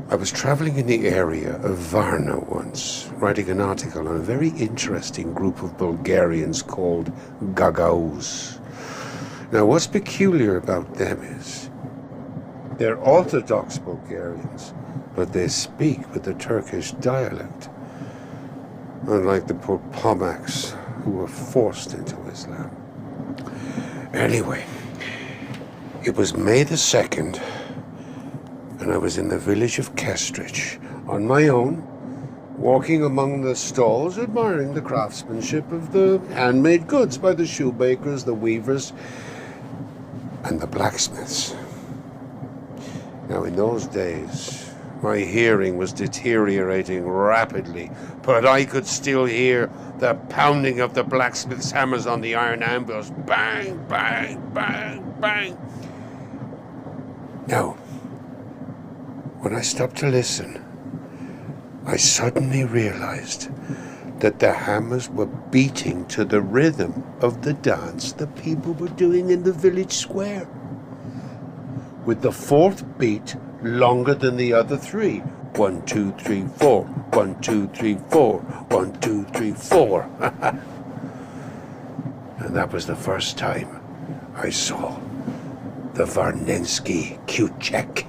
I was traveling in the area of Varna once, writing an article on a very interesting group of Bulgarians called Gagauz. Now, what's peculiar about them is they're Orthodox Bulgarians, but they speak with the Turkish dialect, unlike the poor pomaks who were forced into Islam. Anyway, it was May the 2nd, and I was in the village of Kestrich on my own, walking among the stalls, admiring the craftsmanship of the handmade goods by the shoebakers, the weavers, and the blacksmiths. Now, in those days, my hearing was deteriorating rapidly, but I could still hear the pounding of the blacksmith's hammers on the iron anvils. Bang, bang, bang, bang. Now, when I stopped to listen, I suddenly realized that the hammers were beating to the rhythm of the dance the people were doing in the village square, with the fourth beat longer than the other three. 1, 2, 3, 4. 1, 2, 3, 4. 1, 2, 3, 4. And that was the first time I saw the Varnensky Q-check.